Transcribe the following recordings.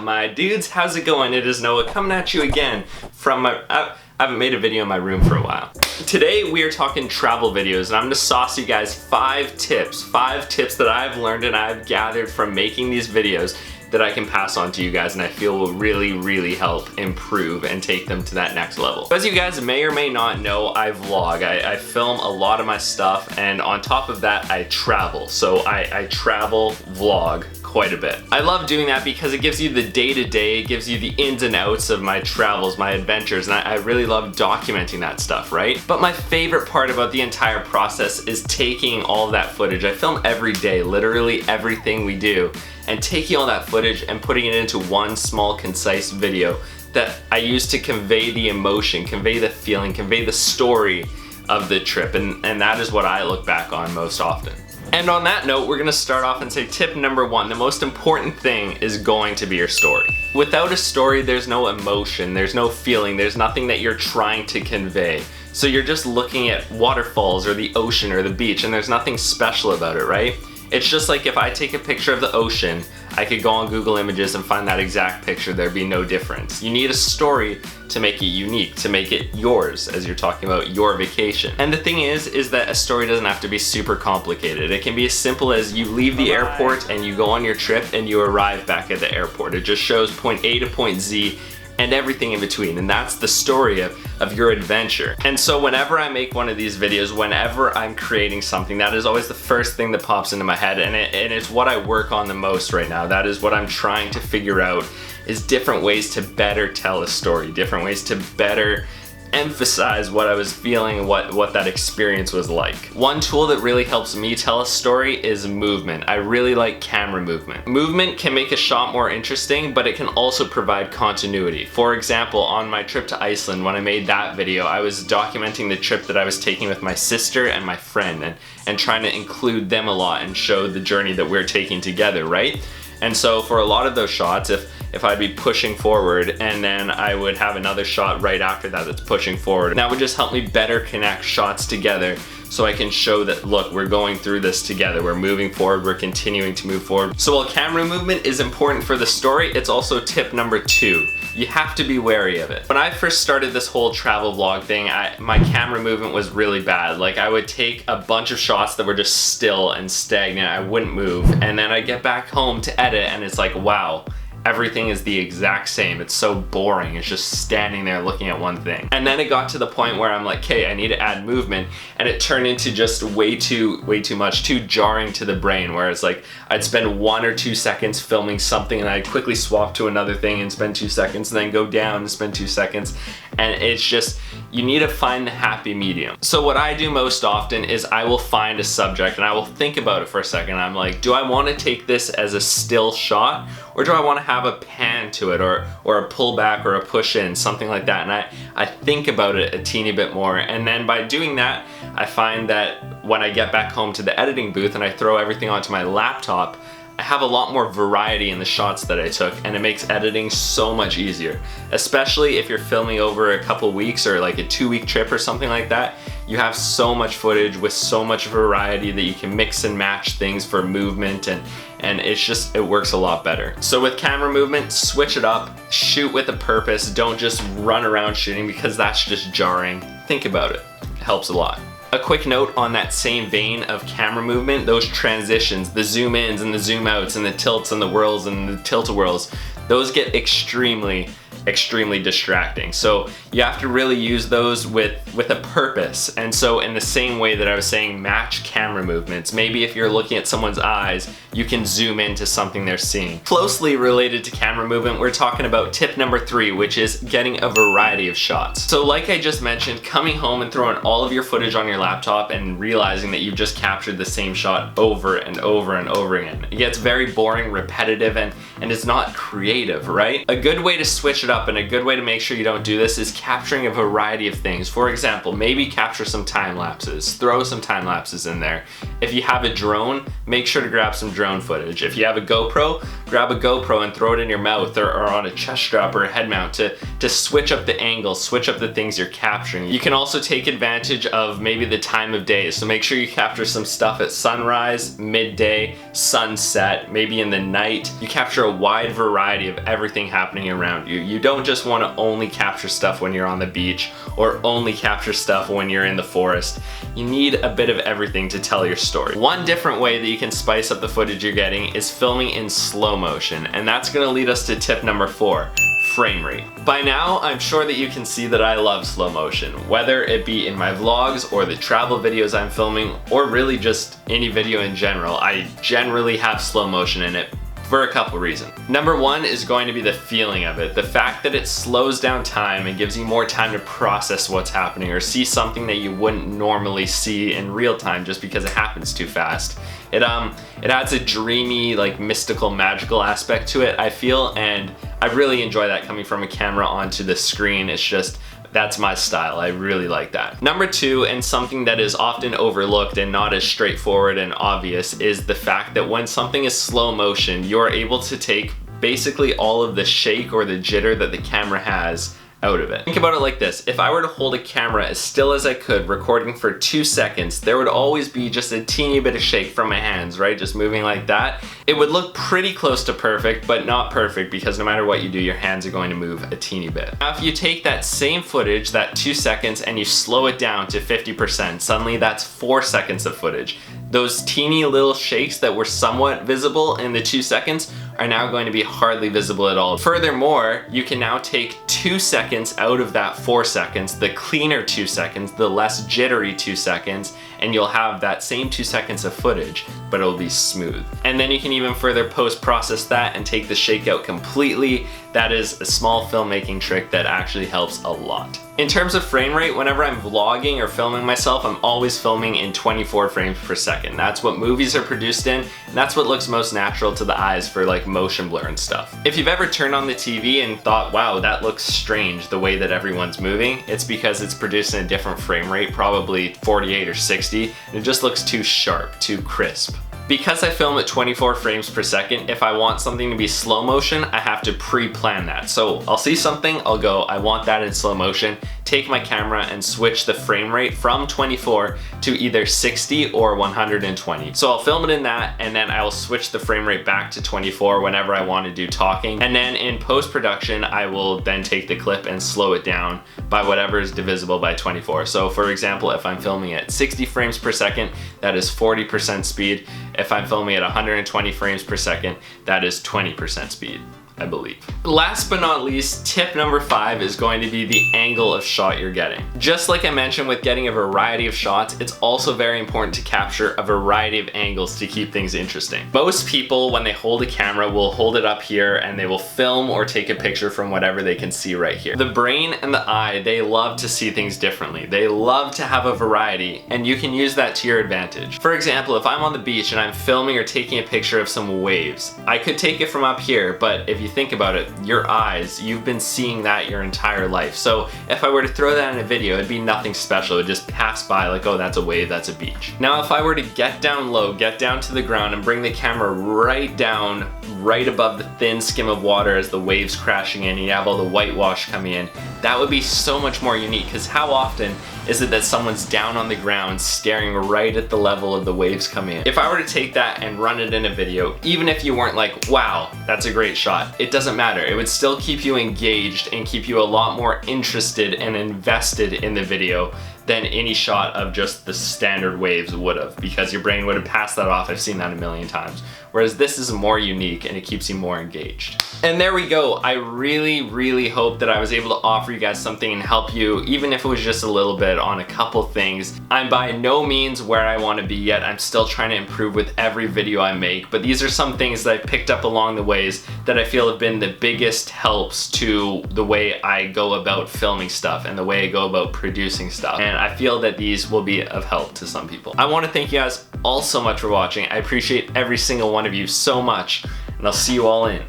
My dudes, how's it going? It is Noah coming at you again from my... I haven't made a video in my room for a while. Today we are talking travel videos, and I'm gonna sauce you guys five tips that I've learned and I've gathered from making these videos that I can pass on to you guys and I feel will really help improve and take them to that next level. As you guys may or may not know, I vlog. I film a lot of my stuff, and on top of that I travel. So I travel vlog quite a bit. I love doing that because it gives you the day-to-day, it gives you the ins and outs of my travels, my adventures, and I really love documenting that stuff, right? But my favorite part about the entire process is taking all of that footage. I film every day, literally everything we do, and taking all that footage and putting it into one small, concise video that I use to convey the emotion, convey the feeling, convey the story of the trip, and that is what I look back on most often. And on that note, we're gonna start off and say tip number one, the most important thing is going to be your story. Without a story, there's no emotion, there's no feeling, there's nothing that you're trying to convey. So you're just looking at waterfalls or the ocean or the beach, and there's nothing special about it, right? It's just like if I take a picture of the ocean, I could go on Google Images and find that exact picture, there'd be no difference. You need a story to make it unique, to make it yours as you're talking about your vacation. And the thing is that a story doesn't have to be super complicated. It can be as simple as you leave the airport and you go on your trip and you arrive back at the airport. It just shows point A to point Z and everything in between, and that's the story of your adventure. And so whenever I make one of these videos, whenever I'm creating something, that is always the first thing that pops into my head, and it's what I work on the most right now. That is what I'm trying to figure out, is different ways to better tell a story, different ways to better emphasize what I was feeling and what that experience was like. One tool that really helps me tell a story is movement. I really like camera movement. Movement can make a shot more interesting, but it can also provide continuity. For example, on my trip to Iceland, when I made that video, I was documenting the trip that I was taking with my sister and my friend, and trying to include them a lot and show the journey that we're taking together, right? And so for a lot of those shots, if I'd be pushing forward and then I would have another shot right after that that's pushing forward, and that would just help me better connect shots together so I can show that, look, we're going through this together, we're moving forward, we're continuing to move forward. So while camera movement is important for the story, it's also tip number two. You have to be wary of it. When I first started this whole travel vlog thing, my camera movement was really bad. Like, I would take a bunch of shots that were just still and stagnant, I wouldn't move, and then I'd get back home to edit and it's like, wow, everything is the exact same. It's so boring. It's just standing there looking at one thing. And then it got to the point where I'm like, okay, I need to add movement, and it turned into just way too much, too jarring to the brain, where it's like I'd spend 1 or 2 seconds filming something and I'd quickly swap to another thing and spend 2 seconds and then go down and spend 2 seconds. And it's just, you need to find the happy medium. So what I do most often is I will find a subject and I will think about it for a second. I'm like, do I want to take this as a still shot, or do I want to have a pan to it, or a pullback or a push in, something like that? And I think about it a teeny bit more, and then by doing that, I find that when I get back home to the editing booth and I throw everything onto my laptop, I have a lot more variety in the shots that I took, and it makes editing so much easier. Especially if you're filming over a couple weeks or like a 2-week trip or something like that, you have so much footage with so much variety that you can mix and match things for movement, and it works a lot better. So with camera movement, switch it up, shoot with a purpose, don't just run around shooting because that's just jarring. Think about it, it helps a lot. A quick note on that same vein of camera movement, those transitions, the zoom ins and the zoom outs and the tilts and the whirls and the tilt-a-whirls, those get extremely distracting. So you have to really use those with a purpose. And so in the same way that I was saying, match camera movements. Maybe if you're looking at someone's eyes, you can zoom into something they're seeing. Closely related to camera movement, we're talking about tip number 3, which is getting a variety of shots. So like I just mentioned, coming home and throwing all of your footage on your laptop and realizing that you've just captured the same shot over and over and over again. It gets very boring, repetitive, and it's not creative, right? A good way to switch it up and a good way to make sure you don't do this is capturing a variety of things. For example, maybe capture some time lapses, throw some time lapses in there. If you have a drone, make sure to grab some drone footage. If you have a GoPro, grab a GoPro and throw it in your mouth or on a chest strap or a head mount to switch up the angle, switch up the things you're capturing. You can also take advantage of maybe the time of day. So make sure you capture some stuff at sunrise, midday, sunset, maybe in the night. You capture a wide variety of everything happening around you. You don't just want to only capture stuff when you're on the beach or only capture stuff when you're in the forest. You need a bit of everything to tell your story. One different way that you can spice up the footage you're getting is filming in slow motion, and that's going to lead us to tip number 4. Frame rate. By now, I'm sure that you can see that I love slow motion, whether it be in my vlogs or the travel videos I'm filming, or really just any video in general. I generally have slow motion in it for a couple reasons. Number 1 is going to be the feeling of it. The fact that it slows down time and gives you more time to process what's happening or see something that you wouldn't normally see in real time just because it happens too fast. It adds a dreamy, like mystical, magical aspect to it, I feel, and I really enjoy that coming from a camera onto the screen. It's just, that's my style. I really like that. Number 2, and something that is often overlooked and not as straightforward and obvious, is the fact that when something is slow motion, you're able to take basically all of the shake or the jitter that the camera has out of it. Think about it like this. If I were to hold a camera as still as I could, recording for 2 seconds, there would always be just a teeny bit of shake from my hands, right? Just moving like that. It would look pretty close to perfect, but not perfect, because no matter what you do, your hands are going to move a teeny bit. Now, if you take that same footage, that 2 seconds, and you slow it down to 50%, suddenly that's 4 seconds of footage. Those teeny little shakes that were somewhat visible in the 2 seconds are now going to be hardly visible at all. Furthermore, you can now take 2 seconds out of that 4 seconds, the cleaner 2 seconds, the less jittery 2 seconds, and you'll have that same 2 seconds of footage, but it'll be smooth. And then you can even further post-process that and take the shake out completely. That is a small filmmaking trick that actually helps a lot. In terms of frame rate, whenever I'm vlogging or filming myself, I'm always filming in 24 frames per second. That's what movies are produced in, and that's what looks most natural to the eyes for like motion blur and stuff. If you've ever turned on the TV and thought, wow, that looks strange the way that everyone's moving, it's because it's produced in a different frame rate, probably 48 or 60, and it just looks too sharp, too crisp. Because I film at 24 frames per second, if I want something to be slow motion, I have to pre-plan that. So I'll see something, I'll go, I want that in slow motion, take my camera and switch the frame rate from 24 to either 60 or 120. So I'll film it in that, and then I will switch the frame rate back to 24 whenever I want to do talking. And then in post-production, I will then take the clip and slow it down by whatever is divisible by 24. So for example, if I'm filming at 60 frames per second, that is 40% speed. If I'm filming at 120 frames per second, that is 20% speed, I believe. Last but not least, tip number 5 is going to be the angle of shot you're getting. Just like I mentioned with getting a variety of shots, it's also very important to capture a variety of angles to keep things interesting. Most people, when they hold a camera, will hold it up here and they will film or take a picture from whatever they can see right here. The brain and the eye, they love to see things differently. They love to have a variety, and you can use that to your advantage. For example, if I'm on the beach and I'm filming or taking a picture of some waves, I could take it from up here, but if you think about it, your eyes, you've been seeing that your entire life. So if I were to throw that in a video, it'd be nothing special. It would just pass by like, oh, that's a wave, that's a beach. Now, if I were to get down low, get down to the ground and bring the camera right down, right above the thin skim of water as the waves crashing in, and you have all the whitewash coming in, that would be so much more unique, because how often is it that someone's down on the ground staring right at the level of the waves coming in? If I were to take that and run it in a video, even if you weren't like, wow, that's a great shot, it doesn't matter. It would still keep you engaged and keep you a lot more interested and invested in the video than any shot of just the standard waves would have, because your brain would have passed that off. I've seen that a million times. Whereas this is more unique and it keeps you more engaged. And there we go. I really, really hope that I was able to offer you guys something and help you, even if it was just a little bit, on a couple things. I'm by no means where I want to be yet. I'm still trying to improve with every video I make, but these are some things that I picked up along the ways that I feel have been the biggest helps to the way I go about filming stuff and the way I go about producing stuff. And I feel that these will be of help to some people. I want to thank you guys all so much for watching. I appreciate every single one of you so much, and I'll see you all in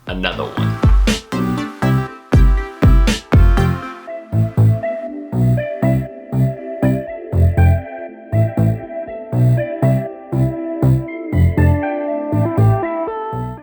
another one.